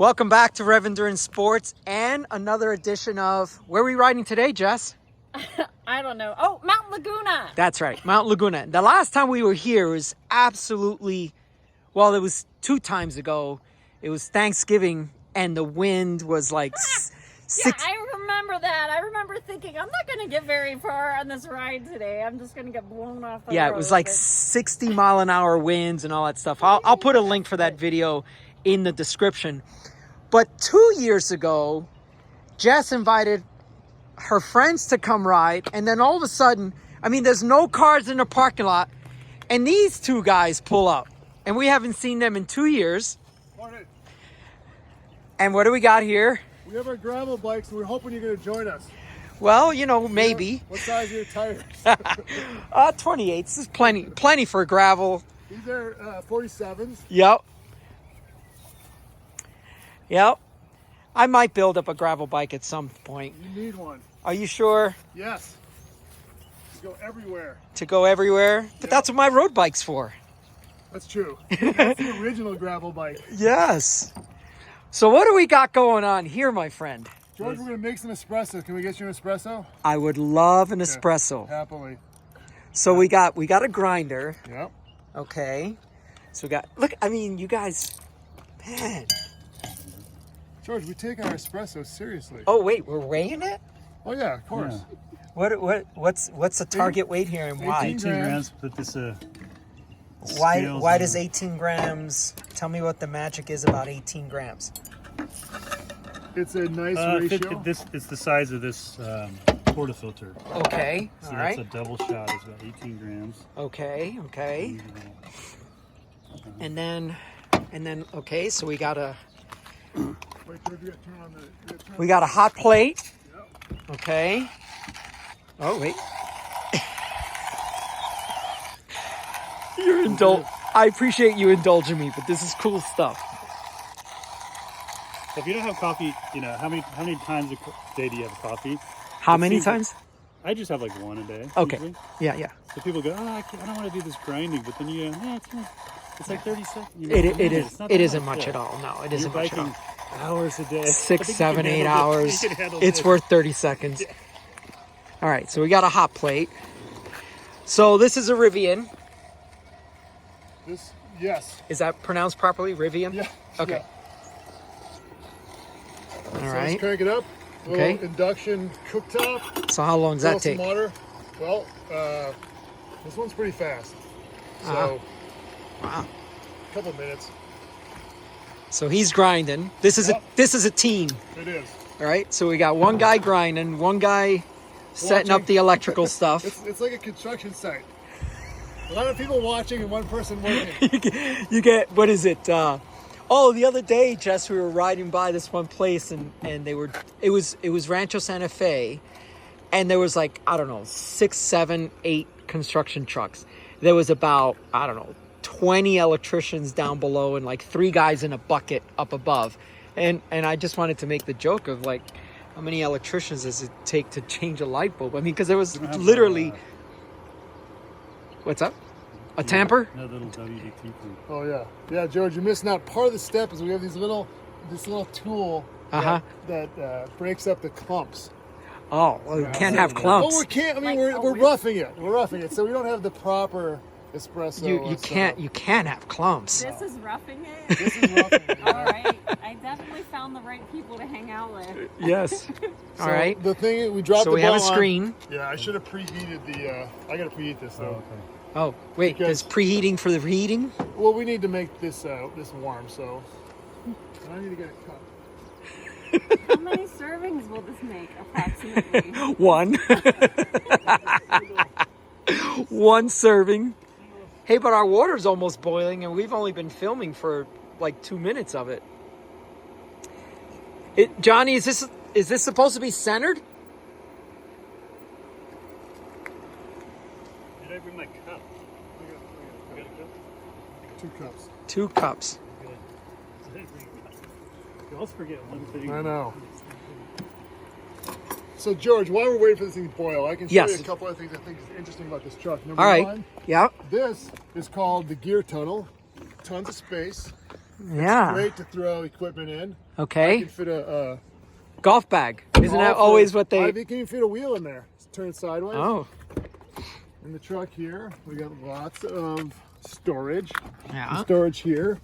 Welcome back to Rev Endurance Sports and another edition of, where are we riding today, Jess? I don't know. Oh, Mount Laguna. That's right, Mount Laguna. The last time we were here was absolutely, well, it was 2 times ago. It was Thanksgiving and the wind was like Yeah, I remember that. I remember thinking, I'm not going to get very far on this ride today. I'm just going to get blown off the road. Yeah, it was like 60 mile an hour winds and all that stuff. I'll put a link for that video in the description. But 2 years ago, Jess invited her friends to come ride. And then all of a sudden, I mean, there's no cars in the parking lot. And these 2 guys pull up. And we haven't seen them in 2 years. Morning. And what do we got here? We have our gravel bikes, and we're hoping you're going to join us. Well, you know, maybe. What size are your tires? 28s. This is plenty for gravel. These are 47s. Yep. I might build up a gravel bike at some point. You need one. Are you sure? Yes. To go everywhere. To go everywhere? But Yep. that's what my road bike's for. That's true. That's the original gravel bike. Yes. So what do we got going on here, my friend? George, we're going to make some espresso. Can we get you an espresso? I would love an espresso. Happily. So we got a grinder. Yep. Okay. So we got, look, I mean, you guys, man. George, we take our espresso seriously. Oh, wait, we're weighing it? Oh, yeah, of course. Yeah. What's the target weight here and why? 18 grams, but this Why does 18 grams, tell me what the magic is about 18 grams. It's a nice ratio. It's the size of this portafilter. Okay, So all that's right. a double shot. It's about 18 grams. Okay. And then, okay, so we got a Wait, George, you got to turn on the... we got a hot plate. Yep. Okay. Oh, wait. I appreciate you indulging me, but this is cool stuff. So if you don't have coffee, you know, how many times a day do you have coffee? How many times? I just have like 1 a day. Okay. Usually. Yeah. So people go, I don't want to do this grinding, but then you go, it's like 30 seconds. You know, It isn't much at all. No, it isn't You're much at all. biking hours a day. 6, I think 7, you can 8 handle hours. this. You can handle It's this. worth 30 seconds. All right, so we got a hot plate. So this is a Rivian. Yes. Is that pronounced properly? Rivian? Yeah. Okay. So All let's right. crank it up. Okay. Little induction cooktop. So how long does Fill that some take? water. Well, this one's pretty fast. So, Wow. a couple minutes. So he's grinding. This is a team. It is. All right. So we got one guy grinding, one guy setting up Watching. the electrical stuff. It's like a construction site. A lot of people watching and one person working. you get what is it? The other day, Jess, we were riding by this one place and it was Rancho Santa Fe, and there was like, I don't know, 6, 7, 8 construction trucks. There was about, I don't know, 20 electricians down below and like 3 guys in a bucket up above. And I just wanted to make the joke of like, how many electricians does it take to change a light bulb? I mean, because there was literally, what's up? A tamper? No little WD-40 thing. Oh yeah, yeah, George, you're missing out. Part of the step is we have this little tool that breaks up the clumps. Oh, well, you can't have clumps. Well, we can't. I mean, we're roughing it. We're roughing it, so we don't have the proper espresso. You can't have clumps. This is roughing it? This is roughing it. All right. I definitely found the right people to hang out with. Yes. All So right. The thing is, we dropped So the we have a ball on. screen. Yeah, I should have preheated the. I gotta preheat this though. Oh, wait. There's preheating for the reheating? Well, we need to make this this warm, so I need to get a cup. How many servings will this make, approximately? 1. 1 serving. Hey, but our water's almost boiling, and we've only been filming for like 2 minutes of it. Johnny, is this supposed to be centered? Did I bring my cup? 2 cups. 2 cups. You always forget one thing. I know. So, George, while we're waiting for this thing to boil, I can show you a couple of things I think is interesting about this truck. Number All right. one, Yeah. this is called the gear tunnel. Tons of space. Yeah. Great to throw equipment in. I Okay. can fit a Golf bag. Isn't that golf always or- what they? You can even fit a wheel in there. Just turn it sideways. Oh. In the truck here, we got lots of storage. Yeah. Storage here.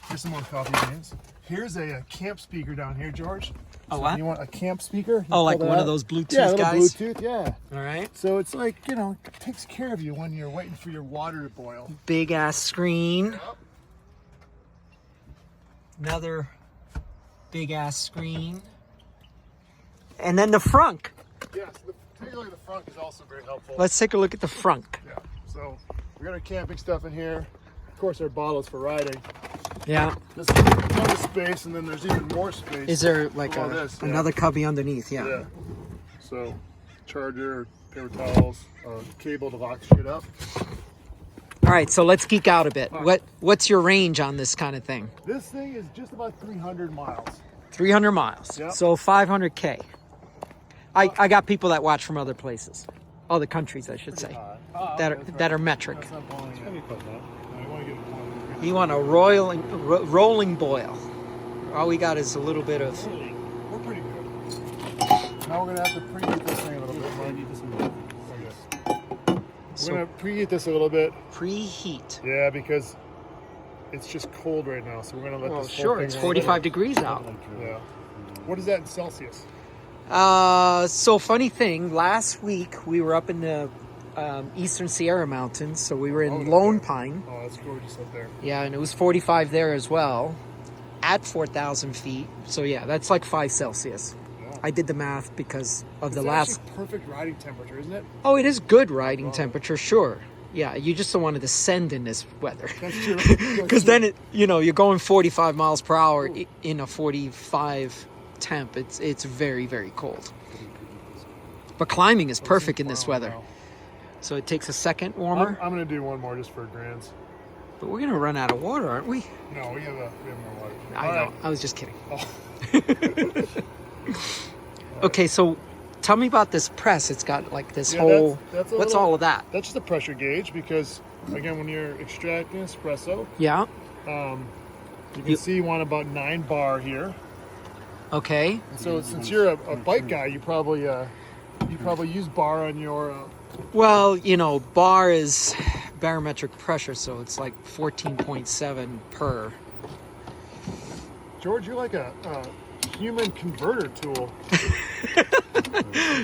Here's some more coffee beans. Here's a camp speaker down here, George. A So what? if you want a camp speaker? Oh, you like pull that one of out. those Bluetooth Yeah, a little guys? Bluetooth, yeah. All right. So it's like, you know, it takes care of you when you're waiting for your water to boil. Big ass screen. Yep. Another big ass screen. And then the frunk. Yes, taking a look at the front is also very helpful. Let's take a look at the frunk. Yeah, so we got our camping stuff in here. Of course, our bottles for riding. Yeah. This is a ton of space, and then there's even more space. Is there like for all this, yeah. another cubby underneath? Yeah. Yeah. So, charger, paper towels, cable to lock shit up. All right, so let's geek out a bit. What's your range on this kind of thing? This thing is just about 300 miles. 300 miles. Yep. So 500K. I got people that watch from other places, other countries, I should say, that are metric. That's not boiling yet. No, you want to get it boiling. You want a rolling boil. All we got is a little bit of. We're pretty good. Now we're gonna have to preheat this thing a little bit. We're gonna preheat this a little bit. Preheat. Yeah, because it's just cold right now, so we're gonna let Well, this. sure, it's 45 degrees out. Yeah. What is that in Celsius? So funny thing, last week we were up in the Eastern Sierra Mountains, so we were in Lone Pine. Oh, that's gorgeous up there. Yeah, and it was 45 there as well, at 4,000 feet. So yeah, that's like 5 Celsius. Yeah. I did the math because of the It's last. actually perfect riding temperature, isn't it? Oh, it is good riding temperature, sure. Yeah, you just don't want to descend in this weather. That's true. Because then, you're going 45 miles per hour in a 45 temp. It's very, very cold. But climbing is perfect in this weather. So it takes a second warmer. I'm gonna do one more just for grands. But we're going to run out of water, aren't we? No, we have more water. I All know. right. I was just kidding. Oh. Okay, so tell me about this press. It's got like this Yeah, whole... that's a What's little- all of that? That's just a pressure gauge because, again, when you're extracting espresso, Yeah. you can see you want about 9 bar here. Okay. And so since you're a bike guy, you probably use bar on your. Well, bar is barometric pressure, so it's like 14.7 per. George, you're like a human converter tool.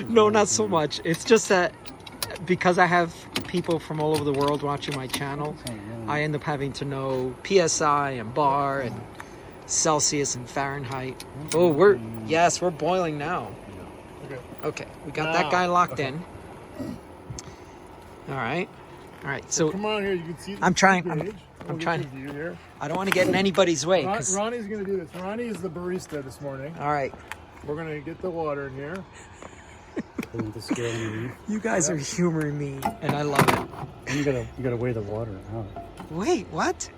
No, not so much. It's just that because I have people from all over the world watching my channel, I end up having to know PSI and bar and Celsius and Fahrenheit. Oh, we're boiling now. Okay, we got that guy locked in. All right. So Come on here, you can see. I'm trying- the I'm- gauge. I'm We'll get trying- your view here. I don't want to get in anybody's way. 'Cause- Ronnie's gonna do this. Ronnie is the barista this morning. all right. We're gonna get the water in here. You guys are humoring me, and I love it. And you gotta weigh the water out. Wait, what?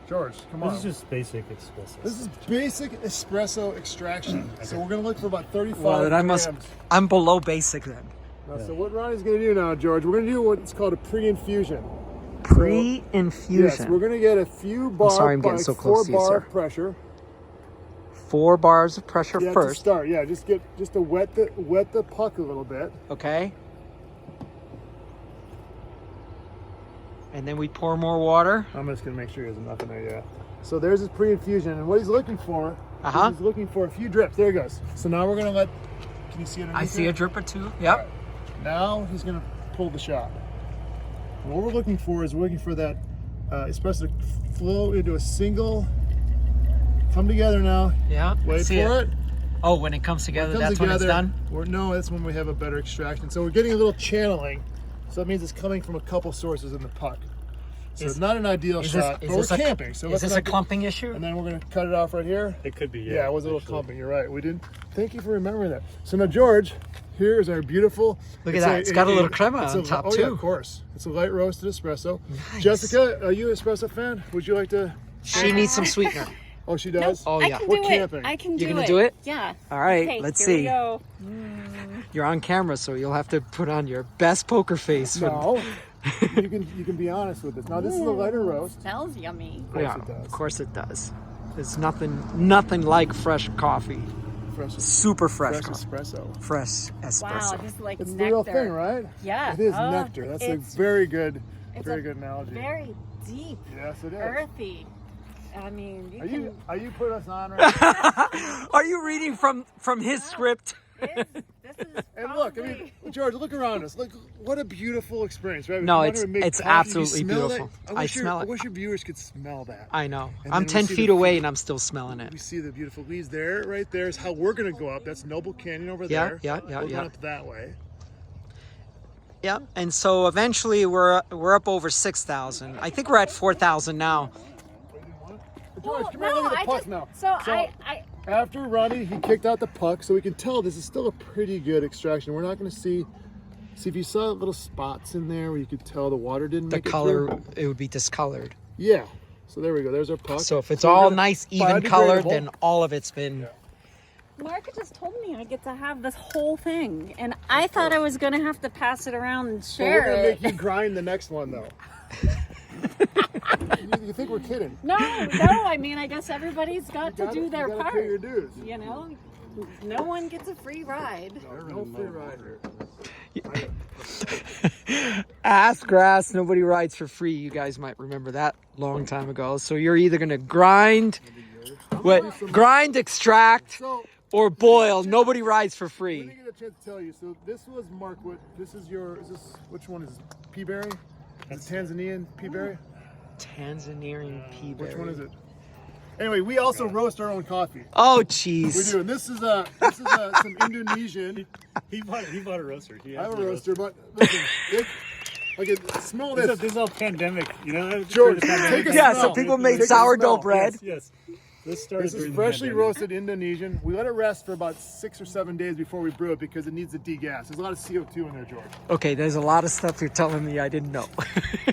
George, come on. This is just basic espresso. This is basic espresso extraction. So we're gonna look for about 35 Well, then grams. I'm below basic then. Now, so what Ronnie's gonna do now, George, we're gonna do what's called a pre-infusion. Pre-infusion. Yes, we're gonna get a few bar, sorry, I'm getting so close to you, 4 bar sir. pressure. 4 bars of pressure Yeah, to first. start. Yeah, just to wet the puck a little bit. Okay. And then we pour more water. I'm just gonna make sure he has enough in there. Yeah. So there's his pre-infusion, and what he's looking for. He's looking for a few drips. There he goes. So now we're gonna let. Can you see it? I see a drip or two. Yep. Now he's gonna pull the shot. And what we're looking for is that espresso to flow into a single. Come together now. Yeah. Wait see for it. Oh, when it comes together, When it comes that's when it's done? No, that's when we have a better extraction. So we're getting a little channeling. So that means it's coming from a couple sources in the puck. So it's not an ideal shot, but we're camping. So is this a clumping issue? And then we're going to cut it off right here. It could be, Yeah, it was a little clumping. You're right. We didn't. Thank you for remembering that. So now, George, here is our beautiful. Look at that. It's got a little crema on top, oh, too. Yeah, of course. It's a light roasted espresso. Nice. Jessica, are you an espresso fan? Would you like to? She needs some sweetener. Oh, she does? Oh, I yeah. can We're do camping. it. I can do You're it. going to do it? Yeah. All right, Okay, let's here we see. go. You're on camera, so you'll have to put on your best poker face. No. you can be honest with this. Now this is a lighter roast. Smells yummy. Yeah, it does. of course it does. There's nothing like fresh coffee. Fresh, Super fresh fresh coffee. espresso. Fresh espresso. Wow, just like It's the nectar. real thing, right? Yeah. It is Oh, nectar. That's a it's very good a analogy. very deep, Yes, it is. earthy. I mean, Are you putting us on right now? Are you reading from his script? This is And look, I probably- mean, George, look around us. Look, what a beautiful experience, right? We No, come out it's here and make it's coffee. You absolutely smell beautiful. that? I smell I it. wish your viewers could smell that. I know. And I'm then we 10 see feet the- away and I'm still smelling it. We see the beautiful leaves there. Right there is how we're going to go up. That's Noble Canyon over Yeah, there. yeah, We're going up that way. Yeah, and so eventually we're up over 6,000. I think we're at 4,000 now. George, Well, come here, look at the puck no, now. So I After running, he kicked out the puck, so we can tell this is still a pretty good extraction. We're not going to see if you saw little spots in there where you could tell the water didn't The make it color, through. it would be discolored. Yeah. So there we go. There's our puck. So if it's we're all gonna nice, even colored, biodegradable. then all of it's been... Mark just told me I get to have this whole thing, and I thought I was gonna have to pass it around and So we're share going to it. make you grind the next one, though. you think we're kidding? No, I mean, I guess everybody's got to do their you gotta part. pay your dues. You know, no one gets a free ride. No free rider. Ass grass, nobody rides for free. You guys might remember that long time ago. So you're either going to grind, grind, extract, So, or boil. Nobody rides for let me free. get a chance to tell you. So this was Markwood. This is which one is this? Peaberry? Is it Tanzanian peaberry? Tanzanian pea berry. Which one is it? Anyway, we also roast our own coffee. Oh, We jeez. do, and this is some Indonesian. He bought a roaster. I have a roaster, but listen, smell this. This is all pandemic, you know. George, During the take a pandemic. Yeah, smell. so people made Take a sourdough smell. bread. Yes. This started This is during the freshly pandemic. roasted Indonesian. We let it rest for about 6 or 7 days before we brew it because it needs to degas. There's a lot of CO2 in there, George. Okay, there's a lot of stuff you're telling me I didn't know.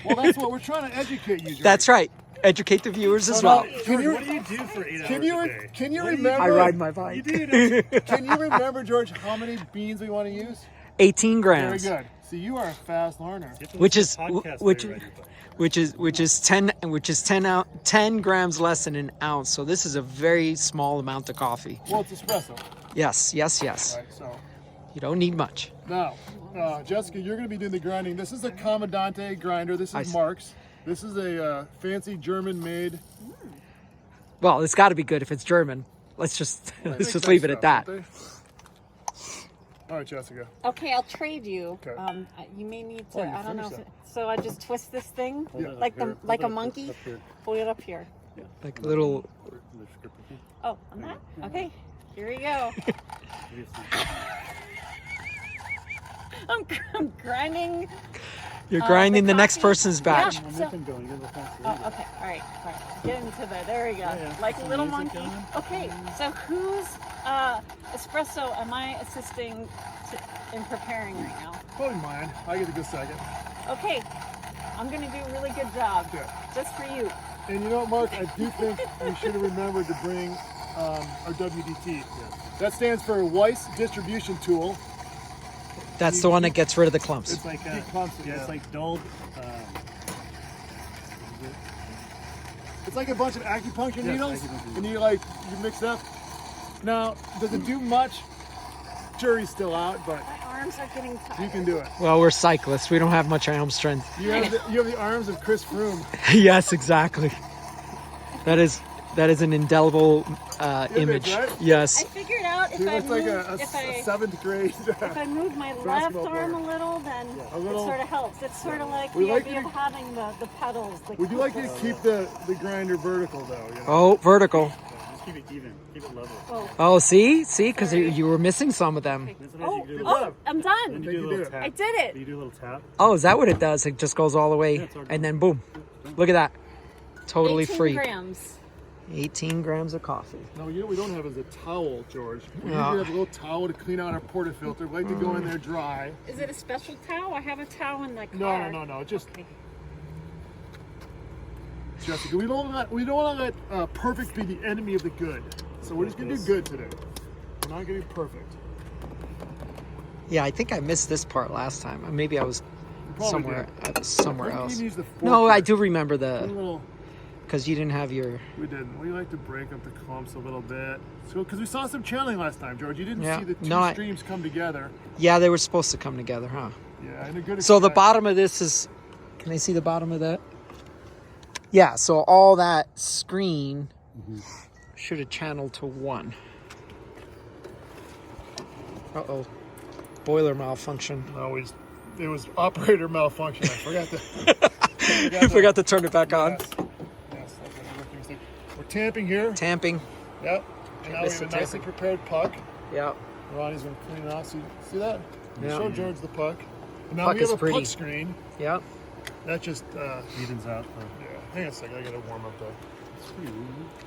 Well, that's what we're trying to educate you, George. That's right. Educate the viewers as So well. now, What do you do for 8 hours a day? Can you What do remember? I ride my You bike. do. Can you remember, George, how many beans we want to use? 18 Very grams. good. See, you are a fast learner. Which is Podcast which while you're riding your bike. which is 10 grams less than an ounce. So this is a very small amount of coffee. Well, it's espresso, Yes. right? So You don't need much. now, Jessica, you're going to be doing the grinding. This is a Commandante grinder. This I is see. Mark's. This is a fancy German-made. Well, it's got to be good if it's German. Let's just leave it at that. All right, Jessica. Okay, I'll trade you. Okay. You may need to. Oh, you I don't know. finished So I just twist this thing Yeah. like Here, like a up monkey. here. Pull it up here. Like a little. The script, okay? Oh, on that. Okay, here we go. I'm grinding. You're the grinding the next coffee. person's batch. Yeah. Well, So- make them going. Get a little faster. Oh, okay. All right. Get into the. There we go. Yeah. Like a Some little music monkey. going. Okay. So whose espresso am I assisting in preparing right now? Probably mine. I get a good second. Okay. I'm gonna do a really good job. Good. Just for you. And you know what, Mark? I do think we should have remembered to bring our WDT. That stands for Weiss Distribution Tool. That's the one that gets rid of the clumps. It's like He clumps it, yeah, yeah. it's like dulled. It's like a bunch of acupuncture Yes, needles, acupuncture. and you mix it up. Now, does it do much? Jury's still out, but My arms are getting tired. you can do it. Well, we're cyclists. We don't have much arm strength. You have the arms of Chris Froome. Yes, exactly. That is an indelible image. right? Yes. I figured out if He I looks like move, a seventh grade. if I move my left basketball arm player. a little, then A little- it sort of helps. It's sort of like We the like idea to- of having the pedals. The Would you like to keep the grinder vertical, though? You know? Oh, vertical. Just keep it even. Keep it level. Oh, Oh, see, because you were missing some of them. Sometimes oh, you can do a oh, little- I'm Then done. you Think do a you little did it. tap. I did it. You do a little tap. Oh, is that what it does? It just goes all the way, it's all and then boom. Look at that. Totally 18 free. grams. 18 grams of coffee. No, you know what we don't have is a towel, George. We Yeah. usually have a little towel to clean out our portafilter. We like to go in there dry. Is it a special towel? I have a towel in the No, car. no. Just Okay. Jessica, we don't want to let perfect be the enemy of the good. So we're just gonna do good today. We're not gonna be perfect. Yeah, I think I missed this part last time. Maybe I was probably somewhere did. somewhere I think else. you used the fork No, there. I do remember Put a the little. because you didn't have your. We didn't. We like to break up the clumps a little bit. So, because we saw some channeling last time, George. You didn't Yeah. see the two No, I- streams come together. Yeah, they were supposed to come together, huh? Yeah, and a good. So the extraction. bottom of this is. Can they see the bottom of that? Yeah. So all that screen should have channeled to one. Uh-oh. Boiler malfunction. No, it was operator malfunction. I forgot to. I forgot to turn it back on. Yes, that's a rookie mistake. We're tamping here. Tamping. Yep. And now we have a nicely prepared puck. Yeah. Ronnie's going to clean it off. See that? Yeah. Show George the puck. And now Puck we have is a pretty. puck screen. Yeah. That just Evens out. yeah. Hang on a second. I got to warm up though.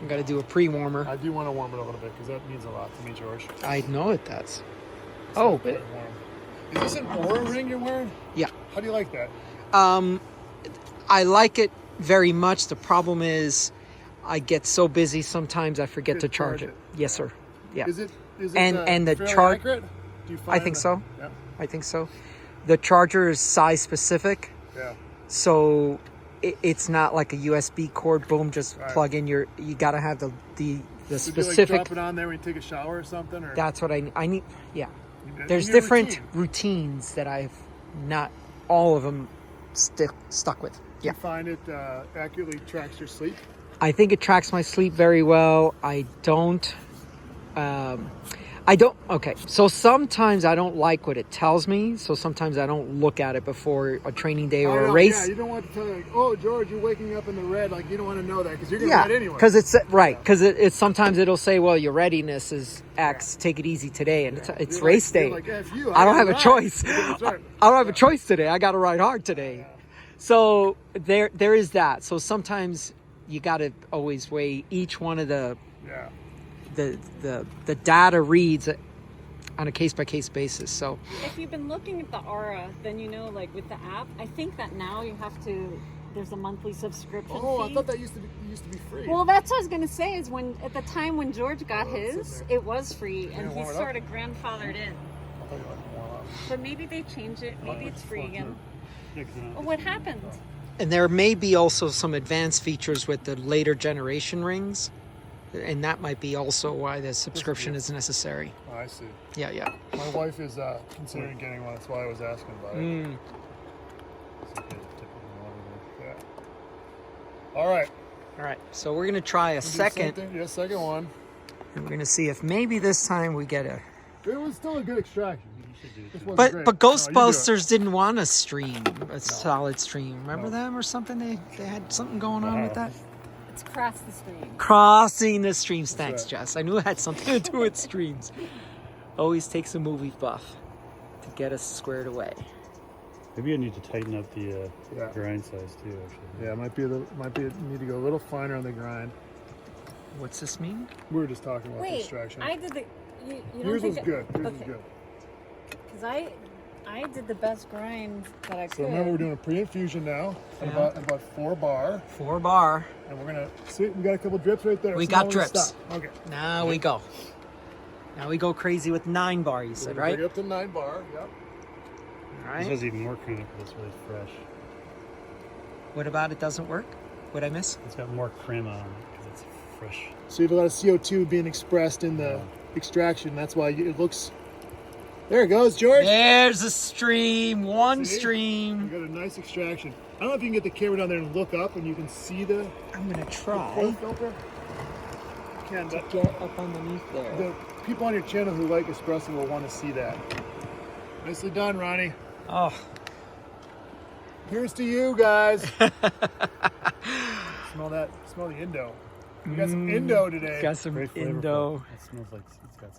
I'm gonna do a pre-warmer. I do want to warm it a little bit because that means a lot to me, George. I know it does. Oh, Quite warm. Is this an Aura ring you're wearing? yeah. How do you like that? I like it very much. The problem is, I get so busy sometimes I forget to charge it. Yes, sir. Yeah. Is it And the fairly charge. accurate? Do you I find think that- so. Yeah. I think so. The charger is size specific, Yeah. so it's not like a USB cord. Boom, just Right. plug in your. You gotta have the So do you like specific. drop it on there when you take a shower or something? Or That's what I need. Yeah. in There's your different routine? routines that I've not all of them stuck with. Do Yeah. you find it accurately tracks your sleep? I think it tracks my sleep very well. I don't. Okay, so sometimes I don't like what it tells me. So sometimes I don't look at it before a training day or I a know, race. Yeah, you don't want to tell like, oh, George, you're waking up in the red. Like, you don't want to know that because you're going to Yeah, red anyway. because it's right. Because it's sometimes it'll say, "Well, your readiness is X. Take it easy today," and it's You're race like, day. you're like, F you, I don't gotta have a ride. choice. That's right. I don't have a choice today. I got to ride hard today. So there is that. So sometimes you got to always weigh each one of the data reads on a case-by-case basis. So If you've been looking at the Aura, then you know, like with the app, I think that now you have to. There's a monthly subscription Oh, fee. I thought that used to be free. Well, that's what I was gonna say. Is when at the time when George got Oh, it's in his, there. it was free, and Yeah, he warm it up. sort of grandfathered in. I thought you wanted to warm up. But maybe they changed it. Maybe it's free again. Yeah, 'cause then Well, what happened? and there may be also some advanced features with the later generation rings, and that might be also why the subscription is necessary. Oh, I see. Yeah, yeah. My wife is considering getting one. That's why I was asking about it. Mm. it's like a typical water Yeah. All right. All right, so we're gonna try a We'll do second, something. Yeah, second one. and we're gonna see if maybe this time we get a. It was still a good extraction. there. You should do it This too. wasn't But great. but No, you do it. Ghostbusters didn't want a stream, a solid stream. Remember them or something? They had something going on with that. It's cross the stream. Crossing the streams. Thanks, right. Jess. I knew it had something to do with streams. Always takes a movie buff to get us squared away. Maybe I need to tighten up the Yeah. grind size too. Actually. Yeah, it might be need to go a little finer on the grind. What's this mean? We were just talking about the Wait, extraction. I did the. You don't Yours think was good. Yours was okay. good. Because I did the best grind that I So could. remember, we're doing a pre-infusion now at Yeah. about 4 bar, 4 bar. and we're gonna see. We got a couple drips right there. We so got now we're gonna drips. stop. Okay. Now we go. Now we go crazy with 9 bar, you We're said, gonna right? Bring it up to 9 bar. Yep. All This right. has even more crema because it's really fresh. What about it doesn't work? What'd I miss? It's got more crema on it because it's fresh. So you have a lot of CO2 being expressed in the extraction. That's why it looks. There it goes, George. There's a stream. One See? You stream. got a nice extraction. I don't know if you can get the camera down there and look up, and you can see the I'm gonna oil try filter. You can, to but get up underneath there. the people on your channel who like espresso will want to see that. Nicely done, Ronnie. Oh. Here's to you guys. Smell that. Smell the Indo. We got some Indo today. Got some Very flavorful. Indo. It smells like it's got some